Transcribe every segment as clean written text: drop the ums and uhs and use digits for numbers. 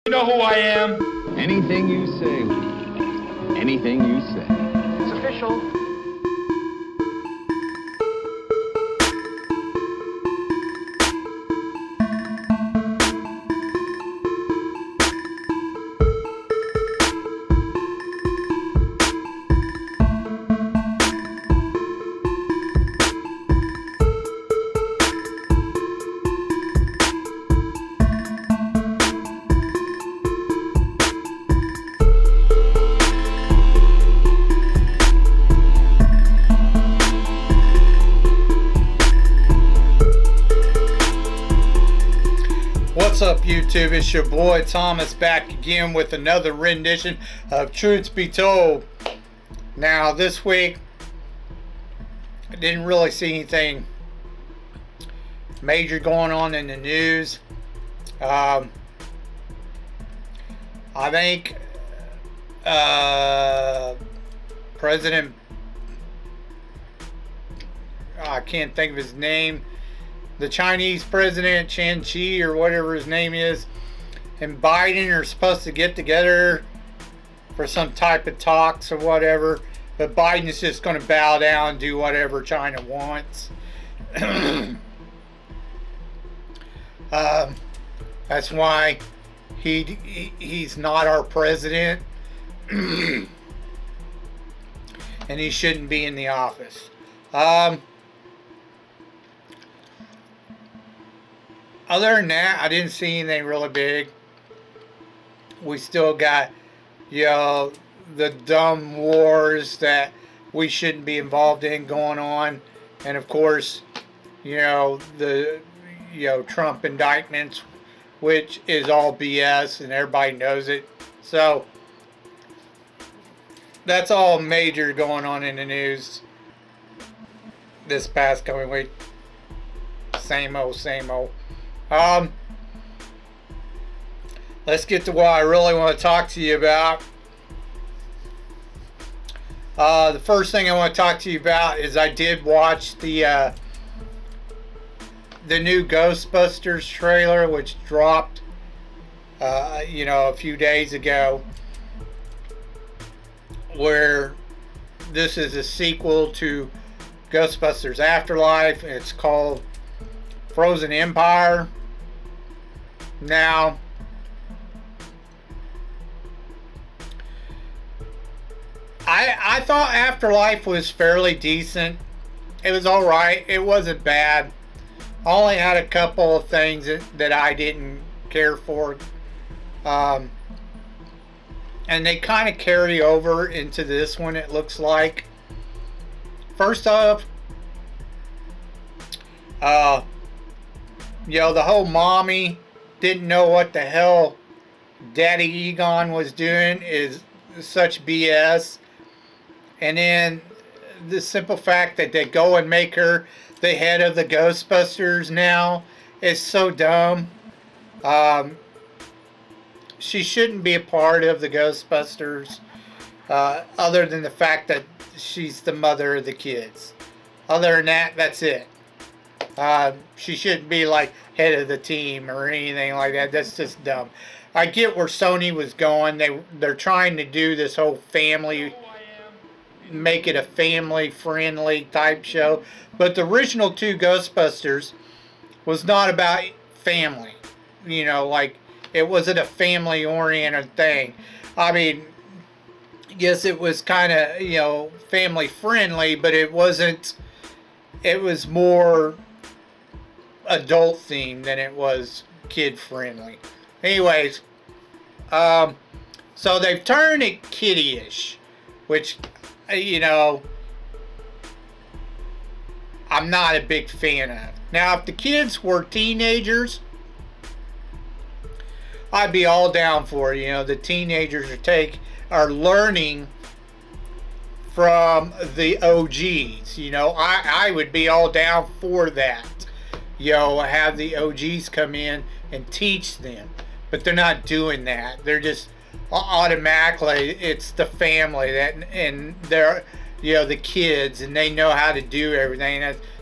You know who I am? Anything you say. Anything you say. It's official. What's up, YouTube? It's your boy Thomas back again with another rendition of Truth Be Told. Now, this week, I didn't really see anything major going on in the news. I think President, I can't think of his name, the Chinese president, Chi or whatever his name is, and Biden are supposed to get together for some type of talks or whatever, but Biden's just going to bow down and do whatever China wants. That's why he's not our president, and he shouldn't be in the office. Other than that, I didn't see anything really big. We still got, the dumb wars that we shouldn't be involved in going on. And of course, the Trump indictments, which is all BS and everybody knows it. So that's all major going on in the news this past coming week. Same old, same old. Let's get to what I really want to talk to you about. The first thing I want to talk to you about is I did watch the new Ghostbusters trailer, which dropped, a few days ago, where this is a sequel to Ghostbusters Afterlife. It's called Frozen Empire. Now, I thought Afterlife was fairly decent. It was alright. It wasn't bad. I only had a couple of things that I didn't care for. And they kind of carry over into this one, it looks like. First off, the whole mommy didn't know what the hell Daddy Egon was doing is such BS. And then the simple fact that they go and make her the head of the Ghostbusters now is so dumb. She shouldn't be a part of the Ghostbusters, other than the fact that she's the mother of the kids. Other than that, that's it. She shouldn't be like head of the team or anything like that. That's just dumb. I get where Sony was going. They're trying to do this whole family, make it a family friendly type show. But the original two Ghostbusters was not about family. It wasn't a family oriented thing. I mean, yes, it was kind of, family friendly, but it wasn't. It was more adult themed than it was kid friendly. Anyways, so they've turned it kiddie-ish, which, I'm not a big fan of. Now, if the kids were teenagers, I'd be all down for it. The teenagers are learning from the OGs. I would be all down for that. Have the OGs come in and teach them. But they're not doing that. They're just automatically, it's the family and they're, the kids, and they know how to do everything.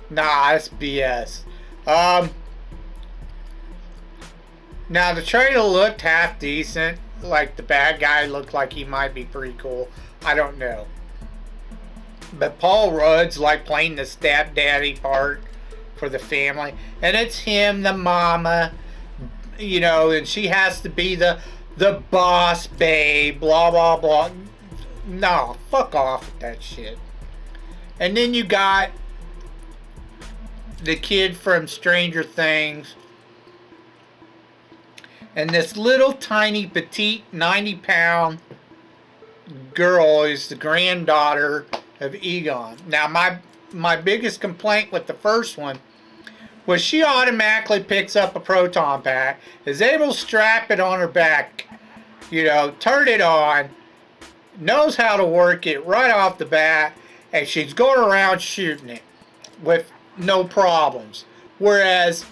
That's BS. Now the trailer looked half decent. Like the bad guy looked like he might be pretty cool. I don't know. But Paul Rudd's like playing the stepdaddy part for the family. And it's him, the mama, you know, and she has to be the boss babe, blah, blah, blah. No, fuck off with that shit. And then you got the kid from Stranger Things. And this little tiny petite 90-pound girl is the granddaughter of Egon. Now my biggest complaint with the first one was she automatically picks up a proton pack, is able to strap it on her back, you know, turn it on, knows how to work it right off the bat, and she's going around shooting it with no problems. Whereas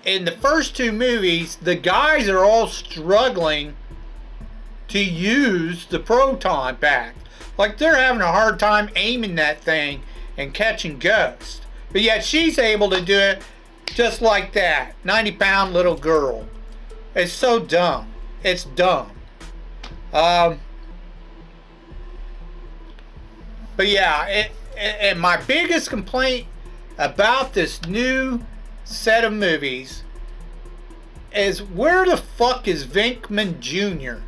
in the first two movies, the guys are all struggling to use the proton pack. Like they're having a hard time aiming that thing and catching ghosts. But yet she's able to do it just like that. 90-pound little girl. It's so dumb. It's dumb. But yeah, and my biggest complaint about this new set of movies is where the fuck is Venkman Jr.?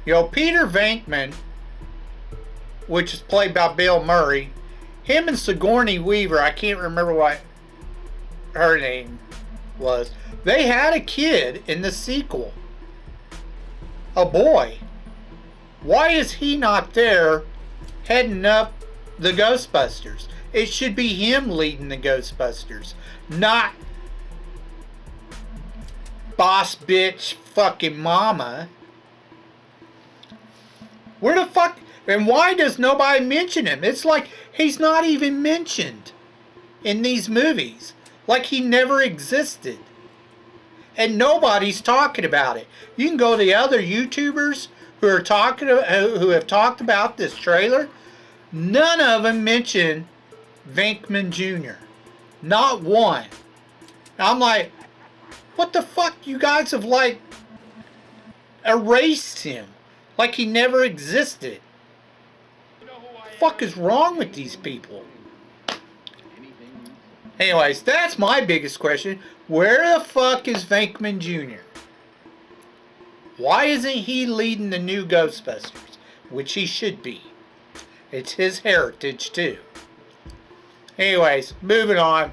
You know, Peter Venkman, which is played by Bill Murray, him and Sigourney Weaver, I can't remember what her name was, they had a kid in the sequel. A boy. Why is he not there heading up the Ghostbusters? It should be him leading the Ghostbusters, not boss bitch fucking mama. Where the fuck? And why does nobody mention him? It's like he's not even mentioned in these movies. Like he never existed. And nobody's talking about it. You can go to the other YouTubers who are who have talked about this trailer. None of them mention Venkman Jr. Not one. And I'm like, what the fuck? You guys have like erased him. Like he never existed. What the fuck is wrong with these people? Anyways, that's my biggest question. Where the fuck is Venkman Jr.? Why isn't he leading the new Ghostbusters? Which he should be. It's his heritage too. Anyways, moving on.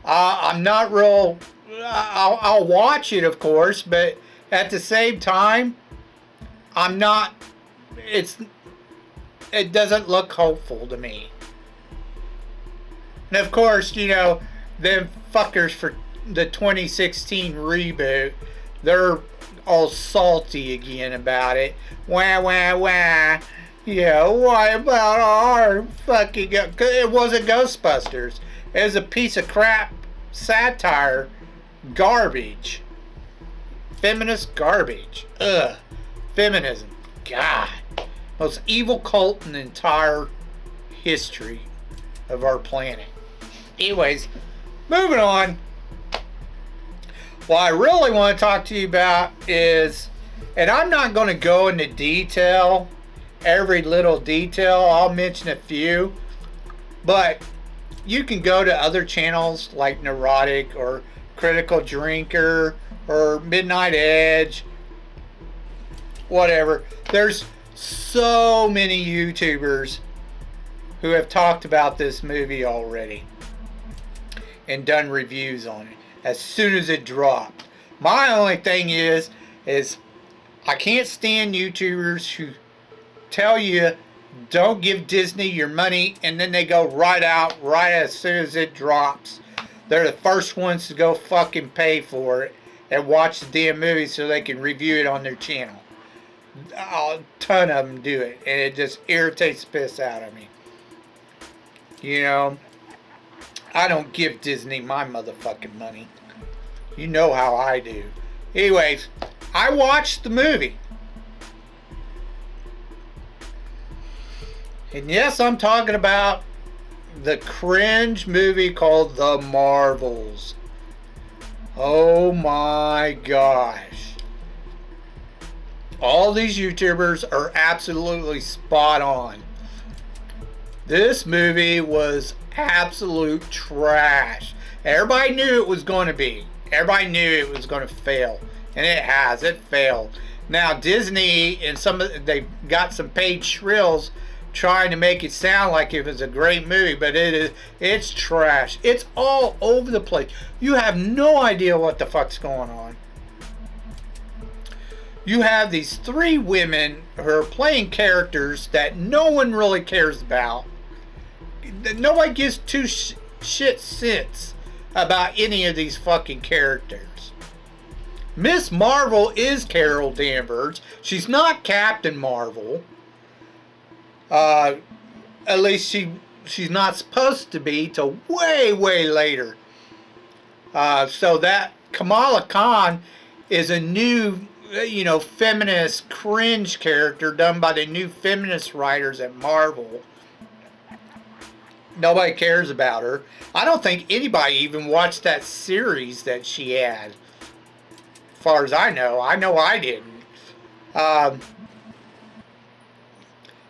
I'm not real... I'll watch it, of course, but at the same time, I'm not... It doesn't look hopeful to me. And of course, you know, them fuckers for the 2016 reboot, they're all salty again about it. Wah, wah, wah. Yeah, why about our fucking... It wasn't Ghostbusters. It was a piece of crap satire garbage. Feminist garbage. Ugh. Feminism. God. Most evil cult in the entire history of our planet. Anyways, moving on. What I really want to talk to you about is, and I'm not going to go into detail, every little detail, I'll mention a few, but you can go to other channels like Neurotic or Critical Drinker or Midnight Edge, whatever. There's so many YouTubers who have talked about this movie already and done reviews on it as soon as it dropped. My only thing is I can't stand YouTubers who tell you don't give Disney your money and then they go right out right as soon as it drops. They're the first ones to go fucking pay for it and watch the damn movie so they can review it on their channel. A ton of them do it, and it just irritates the piss out of me. You know, I don't give Disney my motherfucking money. You know how I do. Anyways, I watched the movie. And yes, I'm talking about the cringe movie called The Marvels. Oh my gosh. All these YouTubers are absolutely spot on. This movie was absolute trash. Everybody knew it was going to be. Everybody knew it was going to fail. And it has. It failed. Now Disney and they got some paid shrills trying to make it sound like it was a great movie, but it's trash. It's all over the place. You have no idea what the fuck's going on. You have these three women who are playing characters that no one really cares about. Nobody gives two shit cents about any of these fucking characters. Miss Marvel is Carol Danvers. She's not Captain Marvel. At least she's not supposed to be till way later. So that Kamala Khan is a new, feminist cringe character done by the new feminist writers at Marvel. Nobody cares about her. I don't think anybody even watched that series that she had. As far as I know I didn't.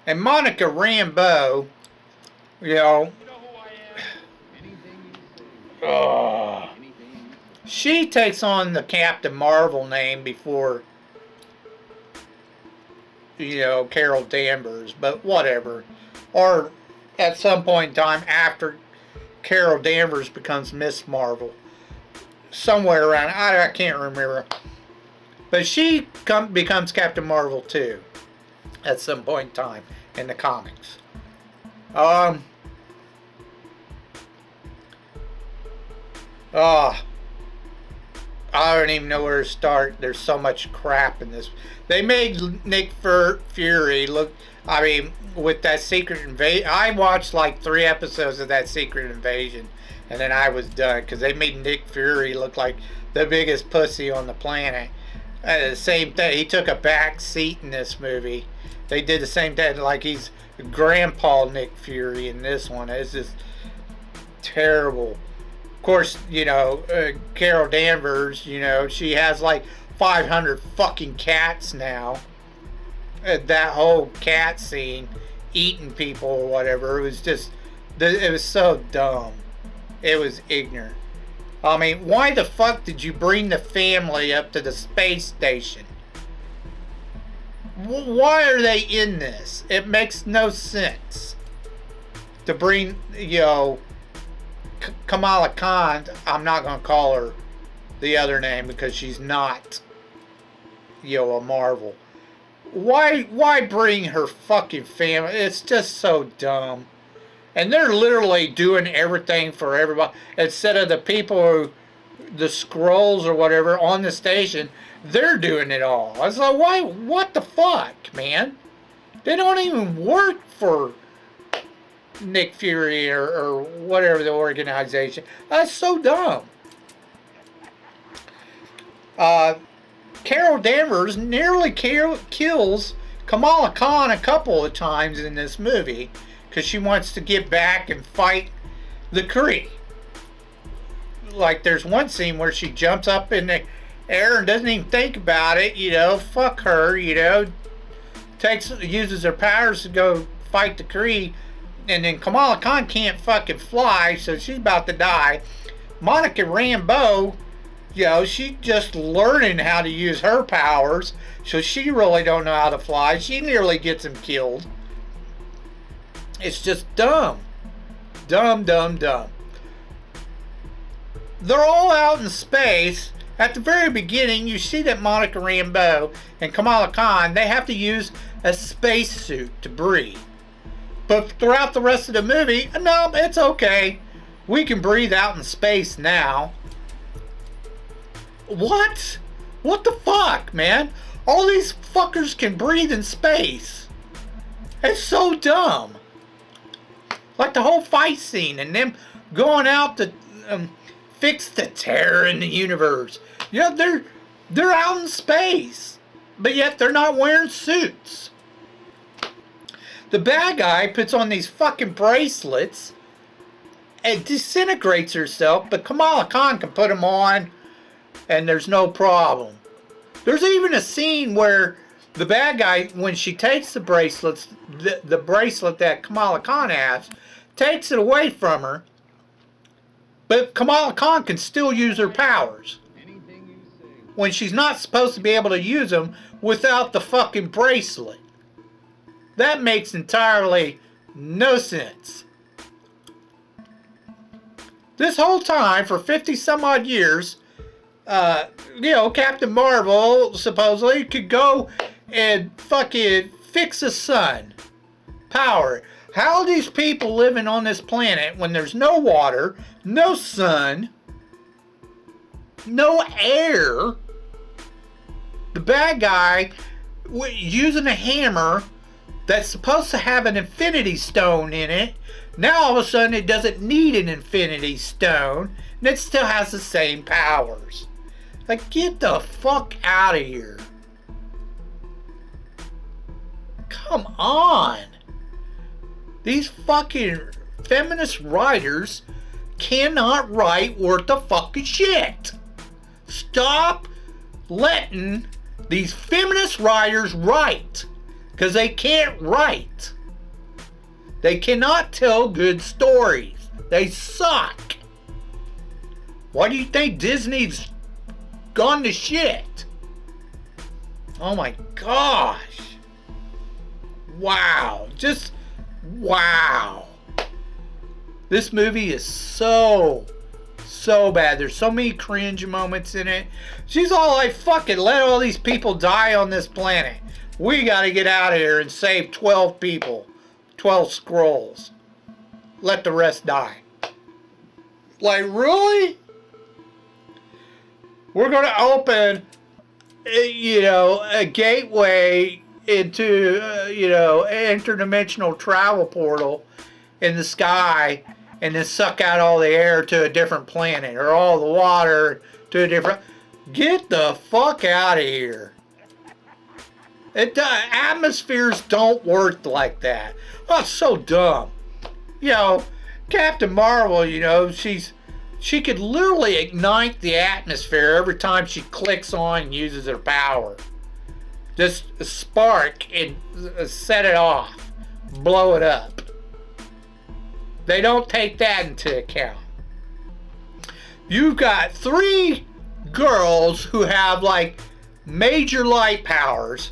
And Monica Rambeau, she takes on the Captain Marvel name before, Carol Danvers, but whatever. Or at some point in time after Carol Danvers becomes Miss Marvel. Somewhere around, I can't remember. But she becomes Captain Marvel too. At some point in time in the comics. I don't even know where to start. There's so much crap in this. They made Nick Fury look, with that Secret Invasion. I watched like 3 episodes of that Secret Invasion, and then I was done, because they made Nick Fury look like the biggest pussy on the planet. The same thing. He took a back seat in this movie. They did the same thing, like he's Grandpa Nick Fury in this one. It's just terrible. Of course, Carol Danvers, she has like 500 fucking cats now. That whole cat scene, eating people or whatever, it was just, it was so dumb. It was ignorant. Why the fuck did you bring the family up to the space station? Why are they in this? It makes no sense to bring, Kamala Khan. I'm not going to call her the other name because she's not, a Marvel. Why bring her fucking family? It's just so dumb. And they're literally doing everything for everybody. Instead of the people the Skrulls or whatever on the station, they're doing it all. I was like, why? What the fuck, man? They don't even work for Nick Fury or whatever the organization. That's so dumb. Carol Danvers nearly kills Kamala Khan a couple of times in this movie because she wants to get back and fight the Kree. Like, there's one scene where she jumps up in the air and doesn't even think about it, fuck her, uses her powers to go fight the Kree, and then Kamala Khan can't fucking fly, so she's about to die. Monica Rambeau, she's just learning how to use her powers, so she really don't know how to fly. She nearly gets him killed. It's just dumb. Dumb. They're all out in space. At the very beginning, you see that Monica Rambeau and Kamala Khan, they have to use a spacesuit to breathe. But throughout the rest of the movie, no, it's okay. We can breathe out in space now. What? What the fuck, man? All these fuckers can breathe in space. It's so dumb. Like the whole fight scene and them going out to fix the terror in the universe. They're out in space, but yet they're not wearing suits. The bad guy puts on these fucking bracelets it disintegrates herself, but Kamala Khan can put them on and there's no problem. There's even a scene where the bad guy, when she takes the bracelets, the bracelet that Kamala Khan has, takes it away from her, but Kamala Khan can still use her powers when she's not supposed to be able to use them without the fucking bracelet. That makes entirely no sense. This whole time, for 50 some odd years, Captain Marvel supposedly could go and fucking fix the sun. Power. How are these people living on this planet when there's no water, no sun, no air? The bad guy using a hammer that's supposed to have an infinity stone in it. Now all of a sudden it doesn't need an infinity stone and it still has the same powers. Like, get the fuck out of here. Come on. These fucking feminist writers cannot write worth a fucking shit. Stop letting these feminist writers write. Because they can't write. They cannot tell good stories. They suck. Why do you think Disney's gone to shit? Oh my gosh. Wow. Just wow. This movie is so bad. There's so many cringe moments in it. She's all like, fucking let all these people die on this planet. We gotta get out of here and save 12 people. 12 scrolls. Let the rest die. Like, really? We're gonna open, a gateway into, an interdimensional travel portal in the sky and then suck out all the air to a different planet or all the water to a different... Get the fuck out of here. Atmospheres don't work like that. Oh, it's so dumb. Captain Marvel, she could literally ignite the atmosphere every time she clicks on and uses her power. Just a spark and set it off. Blow it up. They don't take that into account. You've got 3 girls who have major light powers,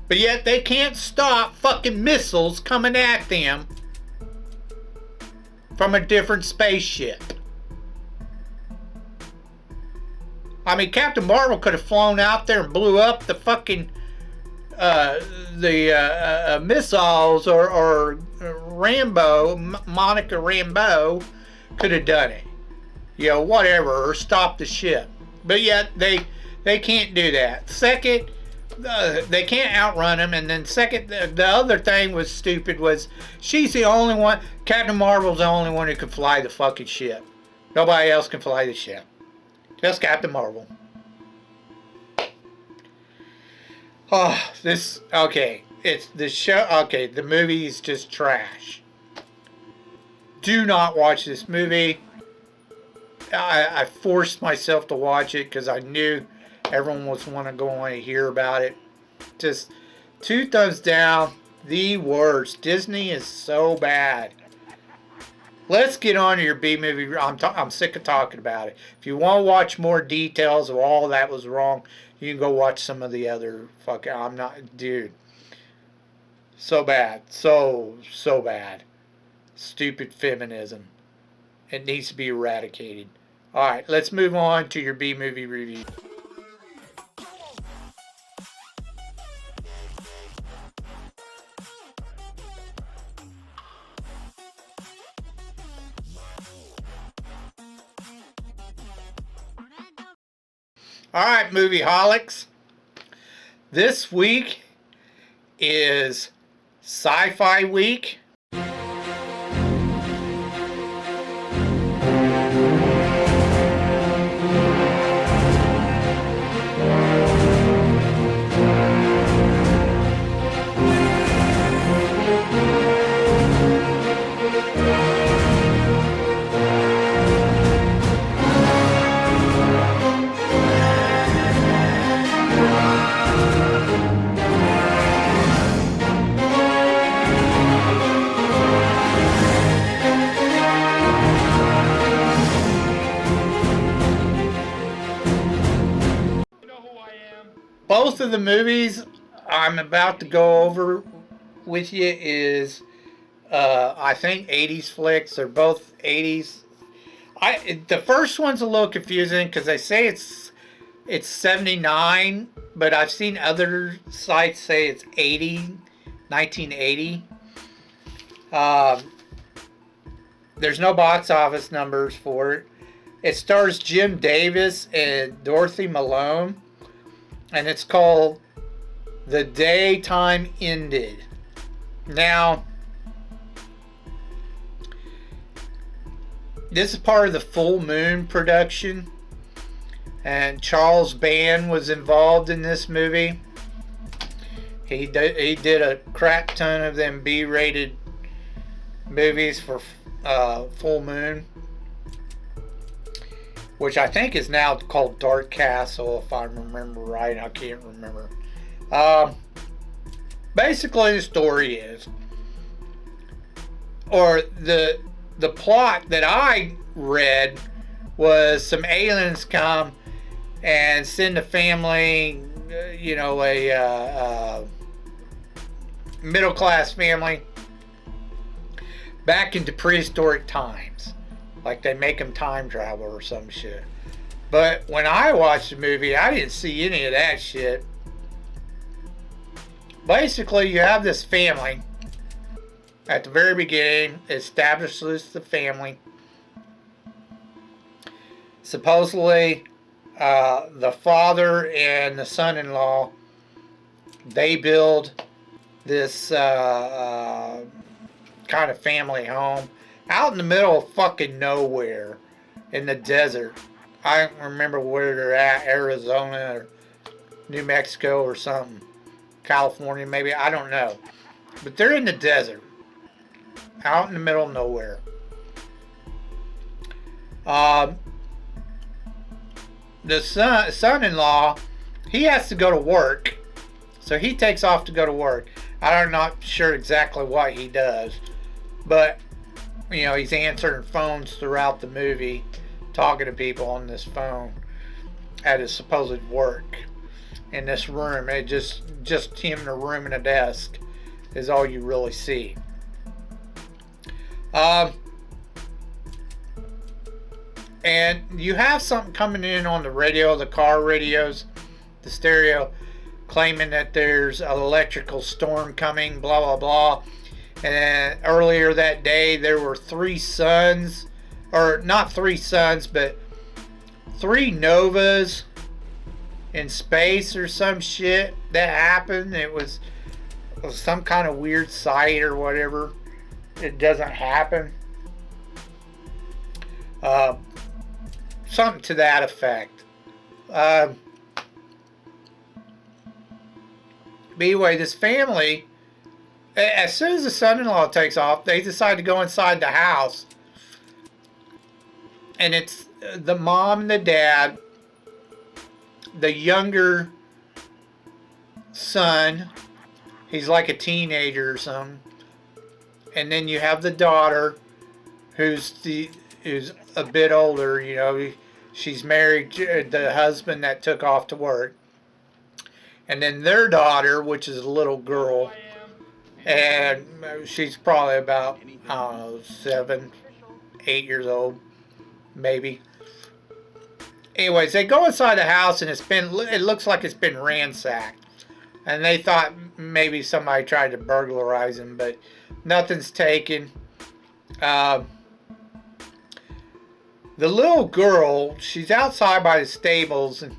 but yet they can't stop fucking missiles coming at them from a different spaceship. I mean, Captain Marvel could have flown out there and blew up the fucking missiles, or Rambo, Monica Rambeau could have done it. Whatever, or stop the ship. But yet they can't do that. Second, they can't outrun him. And then second, the other thing was stupid was she's the only one, Captain Marvel's the only one who can fly the fucking ship. Nobody else can fly the ship. Just Captain Marvel. Oh, it's the show, the movie is just trash. Do not watch this movie. I forced myself to watch it because I knew everyone was want to go on and hear about it. Just 2 thumbs down. The worst. Disney is so bad. Let's get on to your B-movie. I'm sick of talking about it. If you want to watch more details of all that was wrong, you can go watch some of the other dude. So bad. So bad. Stupid feminism. It needs to be eradicated. Alright, let's move on to your B-movie review. Alright, movie holics. This week is Sci-Fi Week. Both of the movies I'm about to go over with you is, I think, 80s flicks. They're both 80s. The first one's a little confusing because they say it's 79, but I've seen other sites say it's 1980. There's no box office numbers for it. It stars Jim Davis and Dorothy Malone, and it's called The Day Time Ended. Now, this is part of the Full Moon production, and Charles Band was involved in this movie. He did a crap ton of them B-rated movies for Full Moon, which I think is now called Dark Castle, if I remember right. I can't remember. Basically, the story is, or the plot that I read was some aliens come and send a family, a middle-class family back into prehistoric times. Like they make them time travel or some shit. But when I watched the movie, I didn't see any of that shit. Basically, you have this family. At the very beginning, it establishes the family. Supposedly, the father and the son-in-law, they build this kind of family home out in the middle of fucking nowhere in the desert. I don't remember where they're at, Arizona or New Mexico or something. California maybe, I don't know. But they're in the desert, out in the middle of nowhere. The son-in-law, he has to go to work. So he takes off to go to work. I'm not sure exactly what he does. But, he's answering phones throughout the movie, talking to people on this phone at his supposed work. In this room, it just him in a room and a desk is all you really see. And you have something coming in on the radio, the car radios, the stereo, claiming that there's an electrical storm coming, blah, blah, blah. And then earlier that day, there were 3 suns, or not 3 suns, but 3 novas in space or some shit that happened. It was some kind of weird sight or whatever. It doesn't happen. Something to that effect. But anyway, this family, as soon as the son-in-law takes off, they decide to go inside the house. And it's the mom and the dad, the younger son, he's like a teenager or something. And then you have the daughter, who's a bit older, she's married to the husband that took off to work. And then their daughter, which is a little girl, and she's probably about, 7, 8 years old, maybe. Anyways, they go inside the house and it looks like it's been ransacked. And they thought maybe somebody tried to burglarize them, but nothing's taken. The little girl, she's outside by the stables, and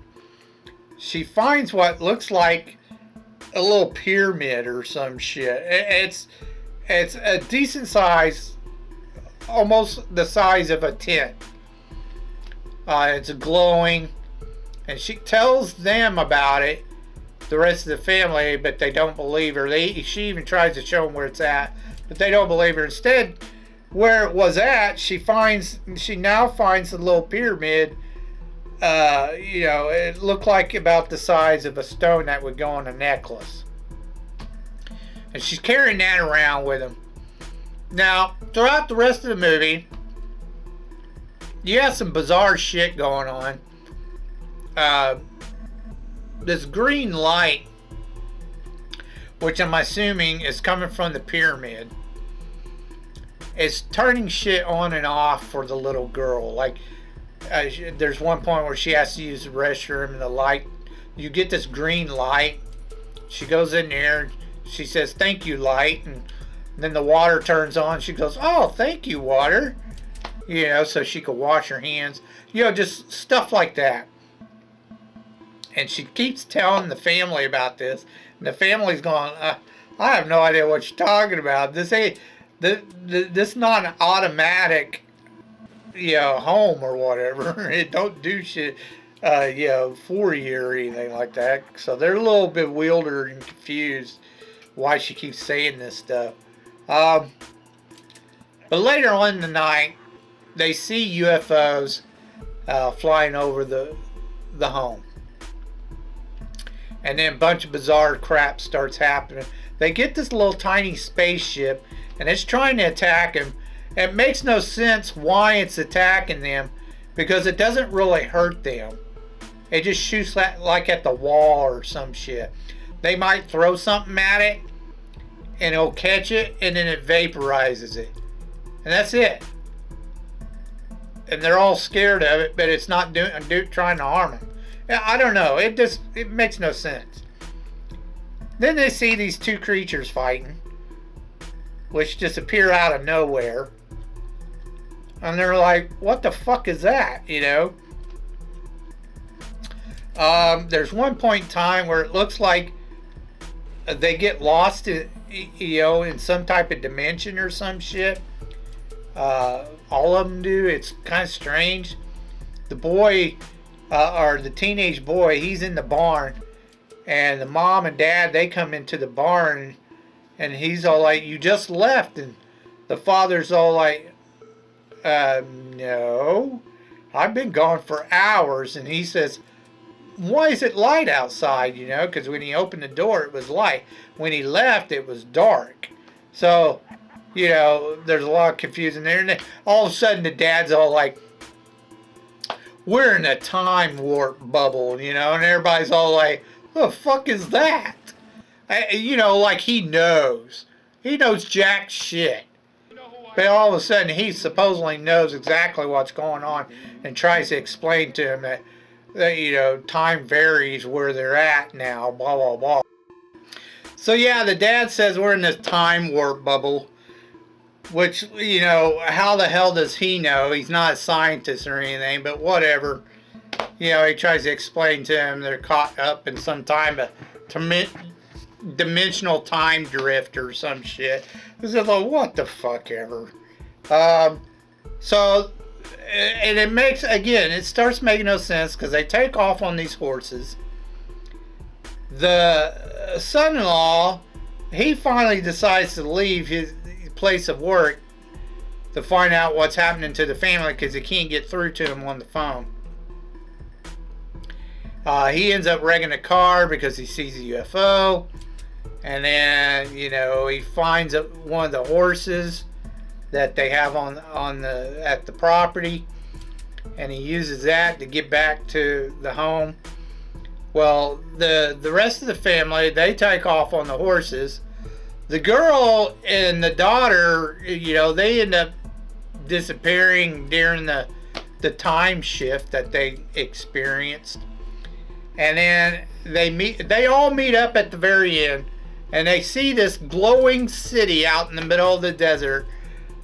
she finds what looks like a little pyramid or some shit. It's a decent size, almost the size of a tent. It's glowing, and she tells them about it, the rest of the family, but they don't believe her. She even tries to show them where it's at, but they don't believe her. Instead, where it was at, she now finds the little pyramid. It looked like about the size of a stone that would go on a necklace, and she's carrying that around with him. Now, throughout the rest of the movie, you have some bizarre shit going on. this green light, which I'm assuming is coming from the pyramid, is turning shit on and off for the little girl. Like, there's one point where she has to use the restroom and the light, you get this green light. She goes in there, she says, "Thank you, light," and then the water turns on. She goes, "Oh, thank you, water." You know, so she could wash her hands. You know, just stuff like that. And she keeps telling the family about this. And the family's going, "I have no idea what you're talking about. This ain't, this not an automatic, you know, home or whatever. It don't do shit, you know, for you or anything like that." So they're a little bit bewildered and confused why she keeps saying this stuff. But later on in the night, they see UFOs flying over the home. And then a bunch of bizarre crap starts happening. They get this little tiny spaceship, and it's trying to attack them. It makes no sense why it's attacking them, because it doesn't really hurt them. It just shoots like at the wall or some shit. They might throw something at it, and it'll catch it, and then it vaporizes it. And that's it. And they're all scared of it, but it's not trying to harm them. I don't know. It makes no sense. Then they see these two creatures fighting, which just appear out of nowhere. And they're like, "What the fuck is that?" You know? There's one point in time where it looks like they get lost in, you know, in some type of dimension or some shit. All of them do. It's kind of strange. The boy, or the teenage boy, he's in the barn, and the mom and dad, they come into the barn, and he's all like, "You just left," and the father's all like, "No, I've been gone for hours," and he says, "Why is it light outside?" You know, because when he opened the door, it was light. When he left, it was dark. So, you know, there's a lot of confusion there. And then all of a sudden, the dad's all like, "We're in a time warp bubble," you know, and everybody's all like, "What the fuck is that?" You know, like he knows. He knows jack shit. But all of a sudden, he supposedly knows exactly what's going on and tries to explain to him that, you know, time varies where they're at now, blah, blah, blah. So, yeah, the dad says we're in this time warp bubble, which, you know, how the hell does he know? He's not a scientist or anything, but whatever. You know, he tries to explain to him they're caught up in some time of dimensional time drift or some shit. It's like, what the fuck ever. So, and it makes, again, it starts making no sense because they take off on these horses. The son-in-law, he finally decides to leave his place of work to find out what's happening to the family because he can't get through to them on the phone. He ends up wrecking a car because he sees a UFO. And then, you know, he finds one of the horses that they have at the property, and he uses that to get back to the home. Well, the rest of the family, they take off on the horses. The girl and the daughter, you know, they end up disappearing during the time shift that they experienced. And then they all meet up at the very end. And they see this glowing city out in the middle of the desert,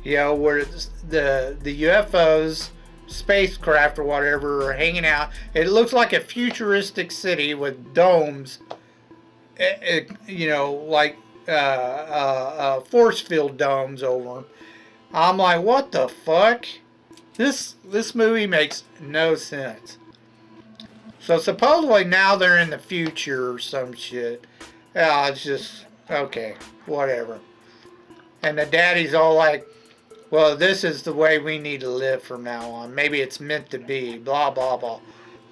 you know, where the UFOs, spacecraft or whatever are hanging out. It looks like a futuristic city with domes, you know, like force field domes over them. I'm like, what the fuck? This movie makes no sense. So supposedly now they're in the future or some shit. Yeah, it's just, okay, whatever. And the daddy's all like, "Well, this is the way we need to live from now on. Maybe it's meant to be, blah, blah, blah."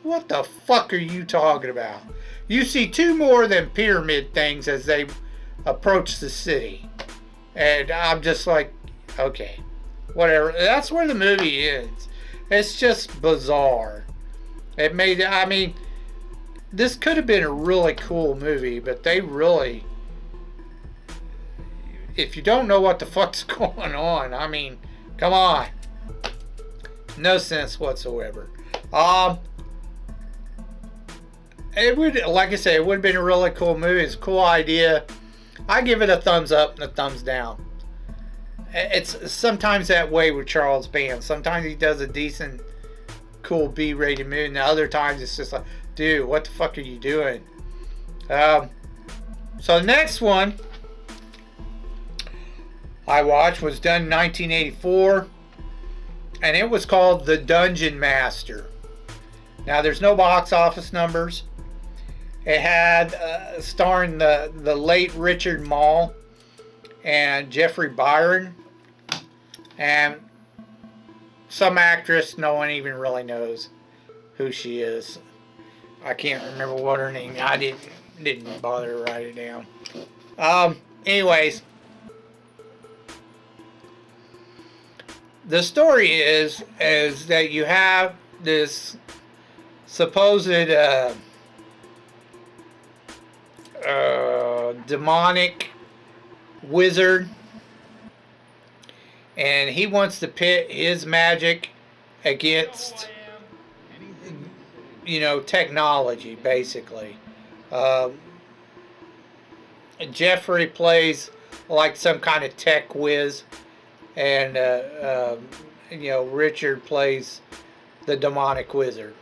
What the fuck are you talking about? You see two more of them pyramid things as they approach the city. And I'm just like, okay, whatever. That's where the movie is. It's just bizarre. I mean, this could have been a really cool movie, but they really, if you don't know what the fuck's going on, I mean, come on. No sense whatsoever. It would, like I said, it would have been a really cool movie. It's a cool idea. I give it a thumbs up and a thumbs down. It's sometimes that way with Charles Band. Sometimes he does a decent, cool B-rated movie, and the other times it's just like, dude, what the fuck are you doing? So the next one I watched was done in 1984, and it was called The Dungeonmaster. Now, there's no box office numbers. It had starring the late Richard Mall and Jeffrey Byron and some actress no one even really knows who she is. I can't remember what her name. I didn't bother to write it down. Anyways, the story is that you have this supposed demonic wizard, and he wants to pit his magic against, you know, technology, basically. Jeffrey plays like some kind of tech whiz, and you know, Richard plays the demonic wizard.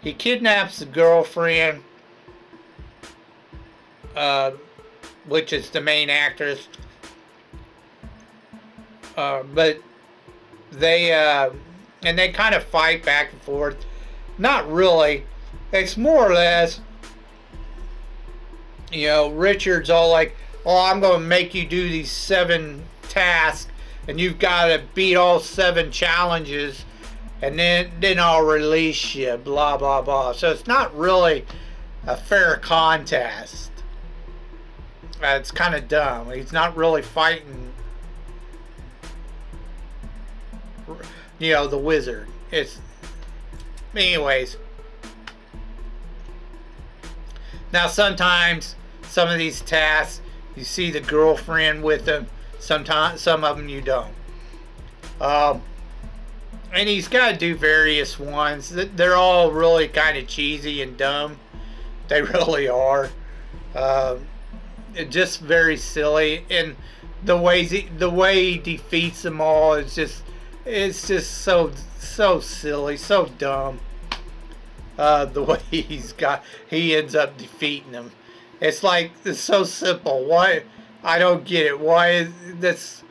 He kidnaps the girlfriend, which is the main actress, but they and they kind of fight back and forth. Not really. It's more or less, you know, Richard's all like, oh, I'm going to make you do these 7 tasks, and you've got to beat all 7 challenges, and then I'll release you, blah, blah, blah. So it's not really a fair contest. It's kind of dumb. He's not really fighting, you know, the wizard. Anyways. Now sometimes, some of these tasks, you see the girlfriend with them. Sometimes, some of them you don't. And he's got to do various ones. They're all really kind of cheesy and dumb. They really are. Just very silly, and the way he defeats them all is just, it's just so silly, so dumb. The way he ends up defeating them. It's like, it's so simple. Why? I don't get it. Why is this?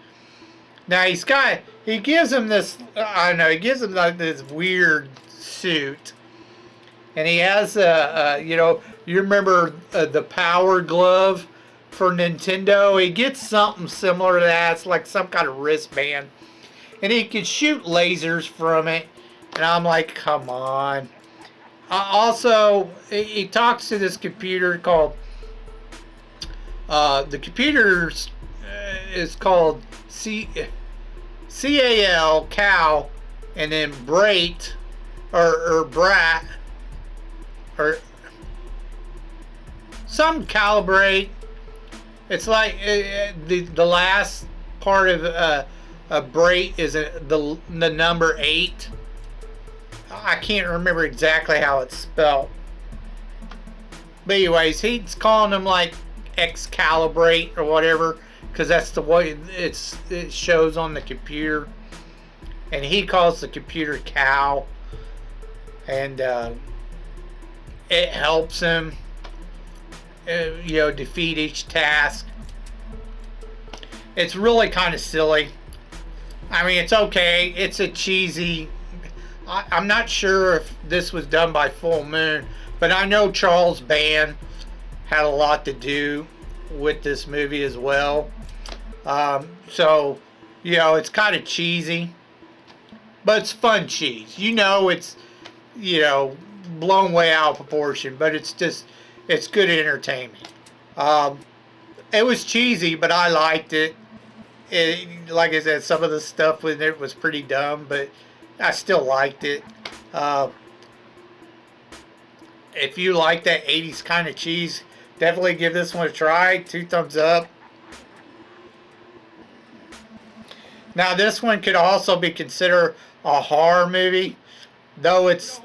Now he gives him this, I don't know, he gives him like this weird suit. And he has you know, you remember the Power Glove for Nintendo? He gets something similar to that. It's like some kind of wristband. And he can shoot lasers from it. And I'm like, come on. Also, he talks to this computer called, the computer is called CAL, Cal, and then Brait, or Brat, or some calibrate. It's like the last part of Brait is the number 8. I can't remember exactly how it's spelled. But anyways, he's calling them like Excalibrate or whatever, because that's the way it shows on the computer. And he calls the computer Cow. And it helps him, you know, defeat each task. It's really kind of silly. I mean, it's okay. It's a cheesy... I'm not sure if this was done by Full Moon, but I know Charles Band had a lot to do with this movie as well. So, you know, it's kind of cheesy, but it's fun cheese. You know, it's, you know, blown way out of proportion, but it's just, it's good entertainment. It was cheesy, but I liked it. Like I said, some of the stuff with it was pretty dumb, but I still liked it. if you like that 80s kind of cheese, definitely give this one a try. 2 thumbs up. Now this one could also be considered a horror movie, though it's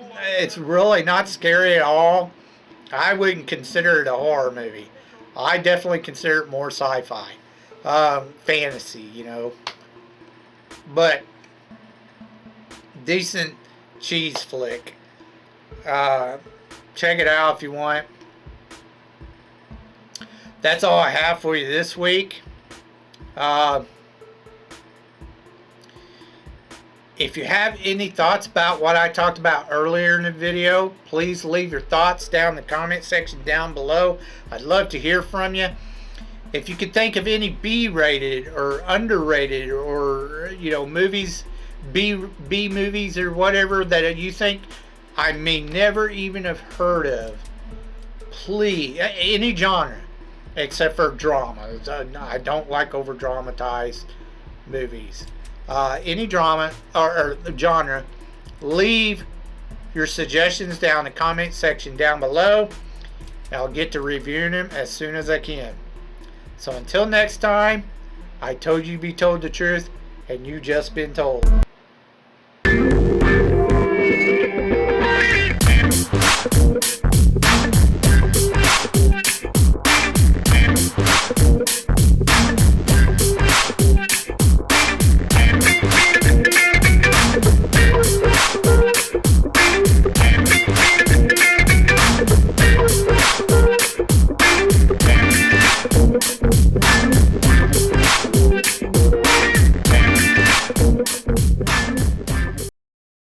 really not scary at all. I wouldn't consider it a horror movie. I definitely consider it more sci-fi, fantasy, you know. But decent cheese flick. Check it out if you want. That's all I have for you this week. If you have any thoughts about what I talked about earlier in the video, please leave your thoughts down in the comment section down below. I'd love to hear from you. If you could think of any B-rated or underrated or, you know, movies, B movies or whatever that you think I may never even have heard of, please, any genre except for drama. I don't like over dramatized movies. Any drama or genre, leave your suggestions down in the comment section down below. I'll get to reviewing them as soon as I can. So until next time, I told you be told the truth, and you just been told.